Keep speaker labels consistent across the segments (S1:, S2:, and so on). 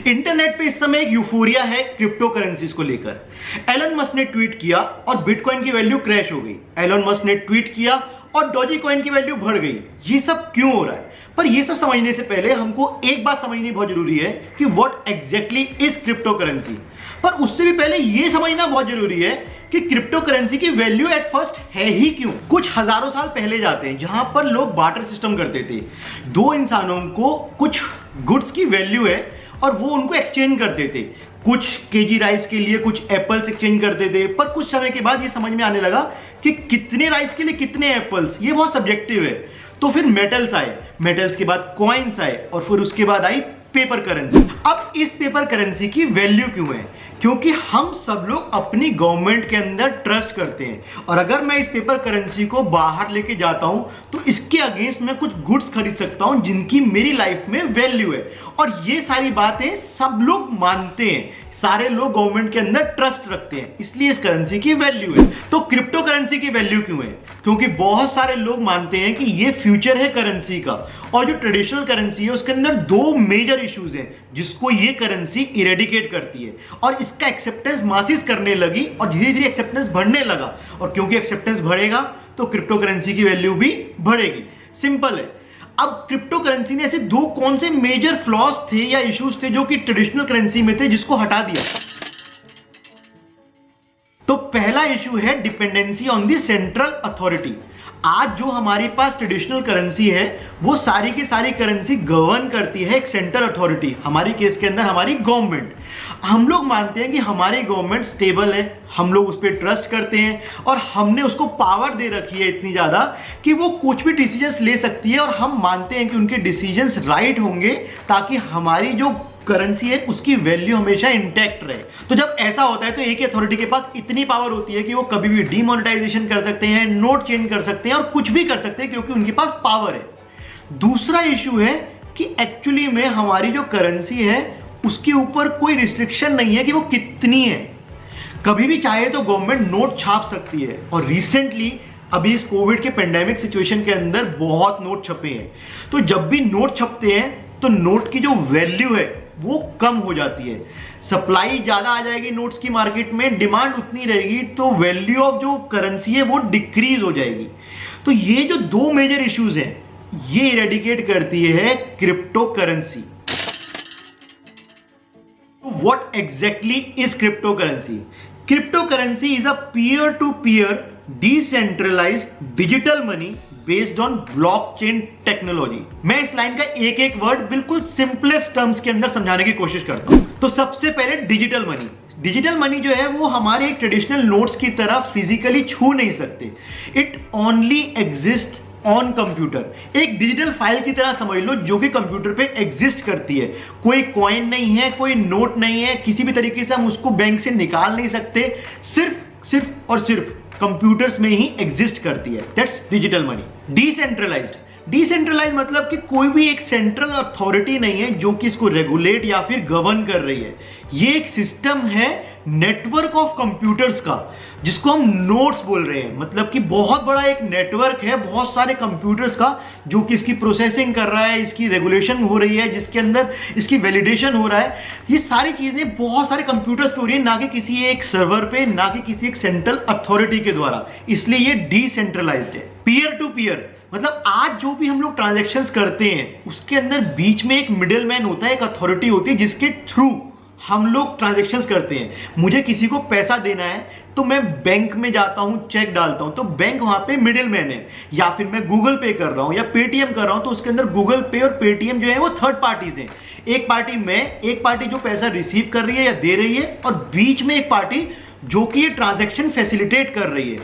S1: Internet पे इस समय एक यूफोरिया है क्रिप्टो करेंसीज को लेकर। एलन मस्क ने ट्वीट किया और बिटकॉइन की वैल्यू क्रैश हो गई। एलन मस्क ने ट्वीट किया और डॉजी कॉइन की वैल्यू बढ़ गई। ये सब क्यों हो रहा है? पर ये सब समझने से पहले हमको एक बात समझनी बहुत जरूरी है कि what exactly is crypto currency. पर उससे भी पहले ये समझना बहुत जरूरी है कि क्रिप्टो करेंसी की वैल्यू एट फर्स्ट है ही क्यों। कुछ हजारों साल पहले जाते हैं जहां पर लोग बार्टर सिस्टम करते थे। दो इंसानों को कुछ गुड्स की वैल्यू है और वो उनको एक्सचेंज करते थे। कुछ केजी राइस के लिए कुछ एप्पल्स एक्सचेंज करते थे। पर कुछ समय के बाद ये समझ में आने लगा कि कितने राइस के लिए कितने एप्पल्स, ये बहुत सब्जेक्टिव है। तो फिर मेटल्स आए, मेटल्स के बाद कॉइन्स आए और फिर उसके बाद आई पेपर करेंसी। अब इस पेपर करेंसी की वैल्यू क्यों है? क्योंकि हम सब लोग अपनी गवर्नमेंट के अंदर ट्रस्ट करते हैं और अगर मैं इस पेपर करेंसी को बाहर लेके जाता हूं तो इसके अगेंस्ट मैं कुछ गुड्स खरीद सकता हूं जिनकी मेरी लाइफ में वैल्यू है। और ये सारी बातें सब लोग मानते हैं, सारे लोग गवर्नमेंट के अंदर ट्रस्ट रखते हैं, इसलिए इस करेंसी की वैल्यू है। तो क्रिप्टो करेंसी की वैल्यू क्यों है? क्योंकि बहुत सारे लोग मानते हैं कि ये फ्यूचर है करेंसी का और जो ट्रेडिशनल करेंसी है उसके अंदर दो मेजर इश्यूज हैं जिसको ये करेंसी इरेडिकेट करती है और इसका एक्सेप्टेंस मासिस करने लगी और धीरे धीरे एक्सेप्टेंस बढ़ने लगा। और क्योंकि एक्सेप्टेंस बढ़ेगा तो क्रिप्टो करेंसी की वैल्यू भी बढ़ेगी। सिंपल है। अब क्रिप्टो करेंसी ने ऐसे दो कौन से मेजर फ्लॉज थे या इश्यूज थे जो कि ट्रेडिशनल करेंसी में थे जिसको हटा दिया? तो पहला इशू है dependency on the central authority. आज जो हमारे पास ट्रेडिशनल करेंसी है वो सारी की सारी करेंसी गवर्न करती है एक सेंट्रल अथॉरिटी, हमारी केस के अंदर हमारी गवर्नमेंट। हम लोग मानते हैं कि हमारी गवर्नमेंट स्टेबल है, हम लोग उस पर ट्रस्ट करते हैं और हमने उसको पावर दे रखी है इतनी ज्यादा कि वो कुछ भी डिसीजंस ले सकती है और हम मानते हैं कि उनके डिसीजंस राइट होंगे ताकि हमारी जो करेंसी है उसकी वैल्यू हमेशा इंटैक्ट रहे। तो जब ऐसा होता है तो एक अथॉरिटी के पास इतनी पावर होती है कि वो कभी भी डीमोनेटाइजेशन कर सकते हैं, नोट चेंज कर सकते हैं और कुछ भी कर सकते हैं क्योंकि उनके पास पावर है। दूसरा इशू है कि एक्चुअली में हमारी जो करेंसी है उसके ऊपर कोई रिस्ट्रिक्शन नहीं है कि वो कितनी है। कभी भी चाहे तो गवर्नमेंट नोट छाप सकती है और रिसेंटली अभी इस कोविड के पेंडेमिक सिचुएशन के अंदर बहुत नोट छपे हैं। तो जब भी नोट छपते हैं तो नोट की जो वैल्यू है वो कम हो जाती है। सप्लाई ज्यादा आ जाएगी नोट्स की मार्केट में, डिमांड उतनी रहेगी तो वैल्यू ऑफ जो करेंसी है वो डिक्रीज हो जाएगी। तो ये जो दो मेजर इश्यूज हैं ये इरेडिकेट करती है cryptocurrency. What exactly is cryptocurrency? Cryptocurrency is a peer to peer decentralised digital money based on blockchain technology. मैं इस लाइन का एक एक वर्ड बिल्कुल सिंपलेस्ट टर्म्स के अंदर समझाने की कोशिश करता हूं। तो सबसे पहले डिजिटल मनी। डिजिटल मनी जो है वो हमारे एक ट्रेडिशनल नोट्स की तरह फिजिकली छू नहीं सकते। It only exist on computer. एक डिजिटल फाइल की तरह समझ लो जो कि कंप्यूटर पे एग्जिस्ट करती है। कोई कॉइन नहीं है, कोई नोट नहीं है, किसी भी तरीके से हम उसको बैंक से निकाल नहीं सकते, सिर्फ और सिर्फ कंप्यूटर्स में ही एग्जिस्ट करती है। That's digital money. डिसेंट्रलाइज्ड मतलब कि कोई भी एक सेंट्रल अथॉरिटी नहीं है जो कि इसको रेगुलेट या फिर गवर्न कर रही है। ये एक सिस्टम है नेटवर्क ऑफ कंप्यूटर्स का जिसको हम नोड्स बोल रहे हैं। मतलब कि बहुत बड़ा एक नेटवर्क है बहुत सारे कंप्यूटर्स का जो कि इसकी प्रोसेसिंग कर रहा है, इसकी रेगुलेशन हो रही है, जिसके अंदर इसकी वैलिडेशन हो रहा है। ये सारी चीजें बहुत सारे कंप्यूटर्स पे हो रही है, ना कि किसी एक सर्वर पे, ना कि किसी एक सेंट्रल अथॉरिटी के द्वारा। इसलिए ये डिसेंट्रलाइज्ड है। पीयर टू पीयर मतलब आज जो भी हम लोग ट्रांजैक्शंस करते हैं उसके अंदर बीच में एक मिडिल मैन होता है, एक अथॉरिटी होती है जिसके थ्रू हम लोग ट्रांजैक्शंस करते हैं। मुझे किसी को पैसा देना है तो मैं बैंक में जाता हूं, चेक डालता हूं, तो बैंक वहां पे मिडिल मैन है। या फिर मैं गूगल पे कर रहा हूं या पेटीएम कर रहा हूं तो उसके अंदर गूगल पे और पेटीएम जो है वो थर्ड पार्टीज हैं। एक पार्टी में, एक पार्टी जो पैसा रिसीव कर रही है या दे रही है और बीच में एक पार्टी जो कि ये ट्रांजैक्शन फैसिलिटेट कर रही है।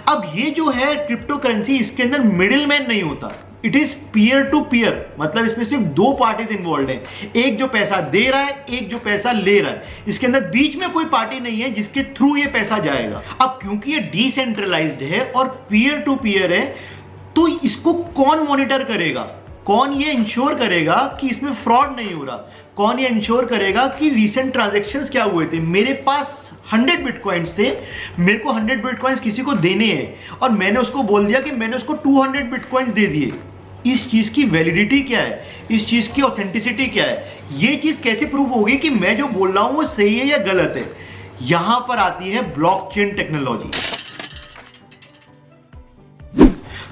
S1: अब ये जो है क्रिप्टो करेंसी इसके अंदर मिडिल मैन नहीं होता, it is peer to peer. मतलब इसमें सिर्फ दो पार्टीज इन्वॉल्व हैं, एक जो पैसा दे रहा है, एक जो पैसा ले रहा है। इसके अंदर बीच में कोई पार्टी नहीं है जिसके थ्रू ये पैसा जाएगा। अब क्योंकि ये डिसेंट्रलाइज्ड है और पीयर टू पीयर है तो इसको कौन मॉनिटर करेगा? कौन ये इंश्योर करेगा कि इसमें फ्रॉड नहीं हो रहा? कौन ये इंश्योर करेगा कि रीसेंट ट्रांजैक्शंस क्या हुए थे? मेरे पास 100 बिटकॉइंस थे, मेरे को 100 बिटकॉइंस किसी को देने हैं और मैंने उसको बोल दिया कि मैंने उसको 200 बिटकॉइंस दे दिए। इस चीज की वैलिडिटी क्या है, इस चीज की ऑथेंटिसिटी क्या है, ये चीज कैसे प्रूव होगी कि मैं जो बोल रहा हूं वो सही है या गलत है। यहां पर आती है ब्लॉकचेन टेक्नोलॉजी।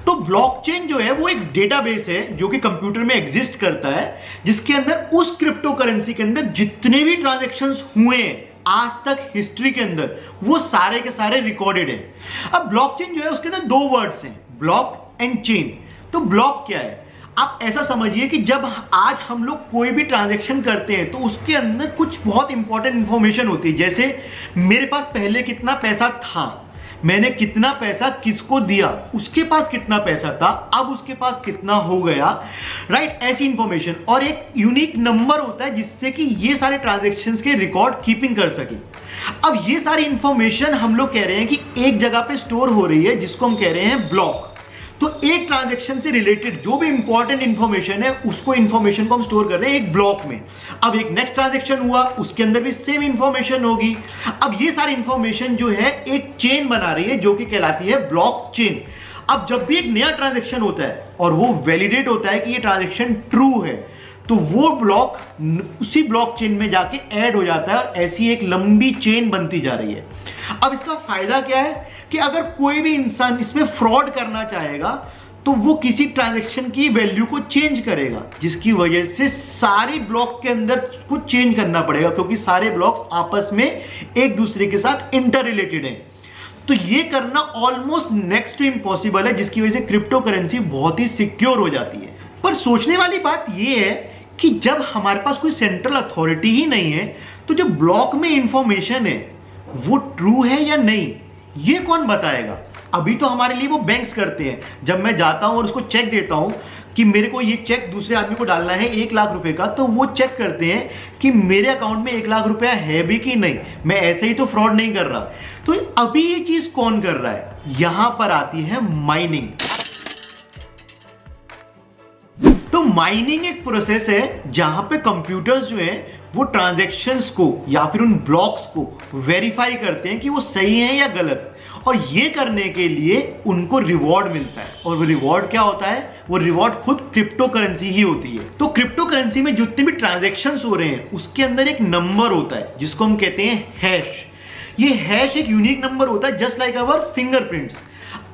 S1: तो ब्लॉकचेन जो है वो एक डेटाबेस है जो कि कंप्यूटर में एग्जिस्ट करता है, जिसके अंदर उस क्रिप्टो करेंसी के अंदर जितने भी ट्रांजैक्शंस हुए हैं आज तक हिस्ट्री के अंदर, वो सारे के सारे रिकॉर्डेड है। अब ब्लॉकचेन जो है उसके अंदर दो वर्ड्स हैं, ब्लॉक एंड चेन। तो ब्लॉक क्या है, आप ऐसा समझिए कि जब आज हम लोग कोई भी ट्रांजैक्शन करते हैं तो उसके अंदर कुछ बहुत इंपॉर्टेंट इंफॉर्मेशन होती है, जैसे मेरे पास पहले कितना पैसा था, मैंने कितना पैसा किसको दिया, उसके पास कितना पैसा था, अब उसके पास कितना हो गया, राइट, ऐसी इंफॉर्मेशन। और एक यूनिक नंबर होता है जिससे कि ये सारे ट्रांजैक्शंस के रिकॉर्ड कीपिंग कर सके। अब ये सारी इंफॉर्मेशन हम लोग कह रहे हैं कि एक जगह पे स्टोर हो रही है, जिसको हम कह रहे हैं ब्लॉक। तो एक ट्रांजैक्शन से रिलेटेड जो भी इंपॉर्टेंट इंफॉर्मेशन है उसको इंफॉर्मेशन को हम स्टोर कर रहे हैं एक ब्लॉक में। अब एक नेक्स्ट ट्रांजैक्शन हुआ, उसके अंदर भी सेम इंफॉर्मेशन होगी। अब ये सारी इंफॉर्मेशन जो है एक चेन बना रही है जो कि कहलाती है ब्लॉक चेन। अब जब भी एक नया ट्रांजैक्शन होता है और वो वैलिडेट होता है कि ये ट्रांजैक्शन ट्रू है, तो वो ब्लॉक उसी ब्लॉक चेन में जाके ऐड हो जाता है और ऐसी एक लंबी चेन बनती जा रही है। अब इसका फायदा क्या है कि अगर कोई भी इंसान इसमें फ्रॉड करना चाहेगा तो वो किसी ट्रांजैक्शन की वैल्यू को चेंज करेगा, जिसकी वजह से सारे ब्लॉक के अंदर को चेंज करना पड़ेगा, क्योंकि सारे ब्लॉक्स आपस में एक दूसरे के साथ इंटर रिलेटेड हैं। तो ये करना ऑलमोस्ट नेक्स्ट टू इम्पॉसिबल है, जिसकी वजह से क्रिप्टो करेंसी बहुत ही सिक्योर हो जाती है। पर सोचने वाली बात यह है कि जब हमारे पास कोई सेंट्रल अथॉरिटी ही नहीं है तो जो ब्लॉक में इंफॉर्मेशन है वो ट्रू है या नहीं, ये कौन बताएगा। अभी तो हमारे लिए वो बैंक्स करते हैं। जब मैं जाता हूं और उसको चेक देता हूं कि मेरे को ये चेक दूसरे आदमी को डालना है 1 लाख रुपए का, तो वो चेक करते हैं कि मेरे अकाउंट में 1 लाख रुपया है भी कि नहीं, मैं ऐसे ही तो फ्रॉड नहीं कर रहा। तो अभी ये चीज कौन कर रहा है, यहां पर आती है माइनिंग। तो माइनिंग एक प्रोसेस है जहां पे कंप्यूटर्स जो हैं वो ट्रांजैक्शंस को या फिर उन ब्लॉक्स को वेरीफाई करते हैं कि वो सही है या गलत, और ये करने के लिए उनको रिवॉर्ड मिलता है। और वो रिवॉर्ड क्या होता है, वो रिवॉर्ड खुद क्रिप्टो करेंसी ही होती है। तो क्रिप्टो करेंसी में जितने भी ट्रांजैक्शंस हो रहे हैं उसके अंदर एक नंबर होता है जिसको हम कहते हैं हैश। ये हैश एक यूनिक नंबर होता है, just like our fingerprints.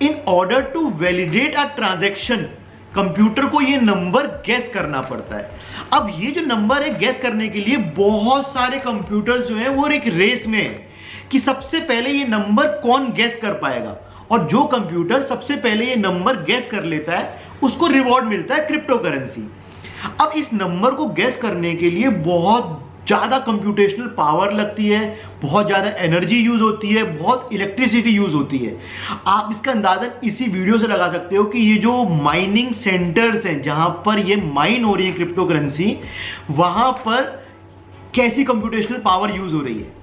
S1: In order to validate a transaction computer को ये नंबर गैस करना पड़ता है। अब ये जो नंबर है गैस करने के लिए बहुत सारे कंप्यूटर्स जो हैं वो एक रेस में है कि सबसे पहले ये नंबर कौन गैस कर पाएगा, और जो कंप्यूटर सबसे पहले ये नंबर गैस कर लेता है उसको रिवॉर्ड मिलता है क्रिप्टो करेंसी। अब इस नंबर को गैस करने के लिए बहुत ज्यादा कंप्यूटेशनल पावर लगती है, बहुत ज्यादा एनर्जी यूज होती है, बहुत इलेक्ट्रिसिटी यूज होती है। आप इसका अंदाजा इसी वीडियो से लगा सकते हो कि ये जो माइनिंग सेंटर्स हैं जहां पर ये माइन हो रही है क्रिप्टो करेंसी, वहां पर कैसी कंप्यूटेशनल पावर यूज हो रही है।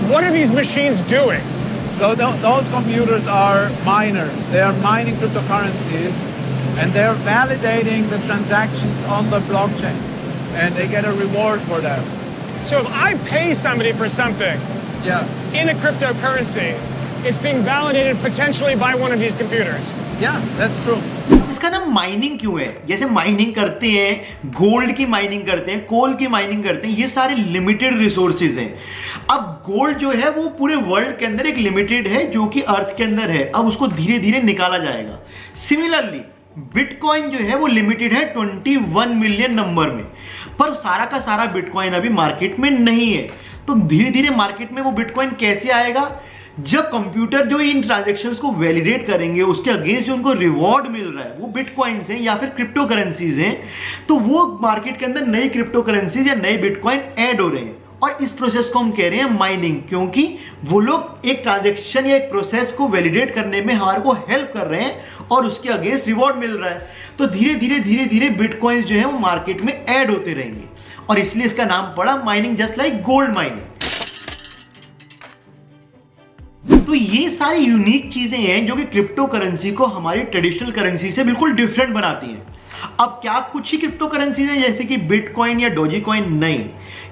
S2: What are these machines doing?
S3: So those computers are miners. They are mining cryptocurrencies, and they're validating the transactions on the blockchain, and they get a reward for that.
S2: So if I pay somebody for something
S3: Yeah,
S2: in a cryptocurrency, it's being validated potentially by one of these computers.
S3: yeah, that's true.
S1: इसका नाम mining क्यों है? जैसे mining करते हैं, gold की mining करते हैं, कोल की माइनिंग करते हैं, ये सारे लिमिटेड रिसोर्सेज हैं। अब गोल्ड जो है वो पूरे वर्ल्ड के अंदर एक लिमिटेड है जो कि अर्थ के अंदर है, अब उसको धीरे धीरे निकाला जाएगा। सिमिलरली बिटकॉइन जो है वो लिमिटेड है 21 मिलियन नंबर में, पर सारा का सारा बिटकॉइन अभी मार्केट में नहीं है। तो धीरे धीरे मार्केट में वो बिटकॉइन कैसे आएगा, जब कंप्यूटर जो इन ट्रांजैक्शंस को वैलिडेट करेंगे उसके अगेंस्ट जो उनको रिवॉर्ड मिल रहा है वो बिटकॉइंस हैं या फिर क्रिप्टो करेंसीज हैं, तो वो मार्केट के अंदर नई क्रिप्टो करेंसीज या नए बिटकॉइन ऐड हो रहे हैं। और इस प्रोसेस को हम कह रहे हैं माइनिंग, क्योंकि वो लोग एक ट्रांजैक्शन या एक प्रोसेस को वैलिडेट करने में हमारे को हेल्प कर रहे हैं और उसके अगेंस्ट रिवॉर्ड मिल रहा है। तो धीरे धीरे बिटकॉइंस जो है वो मार्केट में ऐड होते रहेंगे, और इसलिए इसका नाम पड़ा mining, just like gold mining. तो ये सारी यूनिक चीजें हैं जो कि क्रिप्टो करेंसी को हमारी ट्रेडिशनल करेंसी से बिल्कुल डिफरेंट बनाती हैं। अब क्या कुछ ही क्रिप्टो करेंसी है जैसे कि बिटकॉइन या डोजी कॉइन? नहीं,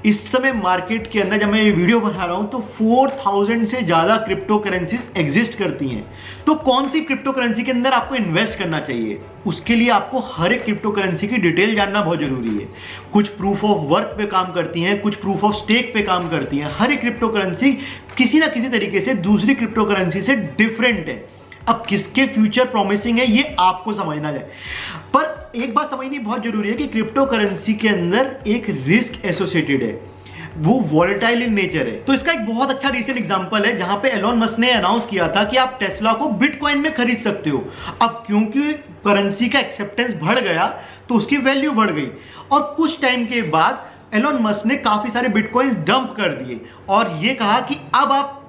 S1: इस समय मार्केट के अंदर जब मैं ये वीडियो बना रहा हूं तो 4000 से ज्यादा क्रिप्टो करेंसीज एग्जिस्ट करती हैं। तो कौन सी क्रिप्टो करेंसी के अंदर आपको इन्वेस्ट करना चाहिए, उसके लिए आपको हर एक क्रिप्टो करेंसी की डिटेल जानना बहुत जरूरी है। कुछ प्रूफ ऑफ वर्क पे काम करती हैं, कुछ प्रूफ ऑफ स्टेक पे काम करती हैं। हर एक क्रिप्टो करेंसी किसी ना किसी तरीके से दूसरी क्रिप्टो करेंसी से डिफरेंट है। अब किसके फ्यूचर प्रॉमिसिंग है ये आपको समझना है, पर एक बात समझनी बहुत जरूरी है कि क्रिप्टो करेंसी के अंदर एक रिस्क एसोसिएटेड है, वो वॉलेटाइल इन नेचर है। तो इसका एक बहुत अच्छा रीसेंट एग्जांपल है जहां पे एलोन मस्क ने अनाउंस किया था कि आप टेस्ला को बिटकॉइन में खरीद सकते हो। अब क्योंकि करेंसी का एक्सेप्टेंस बढ़ गया तो उसकी वैल्यू बढ़ गई, और कुछ टाइम के बाद एलोन मस्क ने काफी सारे बिटकॉइन डंप कर दिए और ये कहा कि अब आप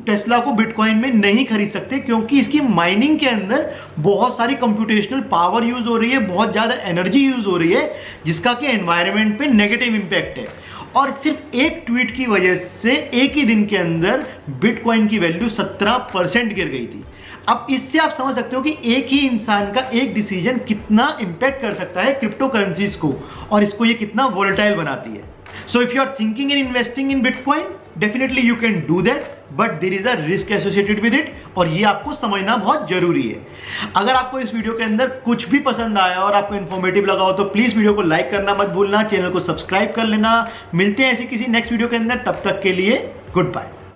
S1: टेस्ला को बिटकॉइन में नहीं खरीद सकते क्योंकि इसकी माइनिंग के अंदर बहुत सारी कंप्यूटेशनल पावर यूज हो रही है, बहुत ज्यादा एनर्जी यूज हो रही है, जिसका कि एनवायरनमेंट पे नेगेटिव इंपैक्ट है। और सिर्फ एक ट्वीट की वजह से एक ही दिन के अंदर बिटकॉइन की वैल्यू 17% गिर गई थी। अब इससे आप समझ सकते हो कि एक ही इंसान का एक डिसीजन कितना इंपैक्ट कर सकता है क्रिप्टो करेंसीज को, और इसको ये कितना वोलेटाइल बनाती है। So if you are thinking in investing in Bitcoin, definitely you can do that, but there is a risk associated with it, और ये आपको समझना बहुत जरूरी है। अगर आपको इस वीडियो के अंदर कुछ भी पसंद आया और आपको इन्फॉर्मेटिव लगा हो तो प्लीज वीडियो को लाइक करना मत भूलना, चैनल को सब्सक्राइब कर लेना। मिलते हैं ऐसी किसी नेक्स्ट वीडियो के अंदर, तब तक के लिए गुड बाय।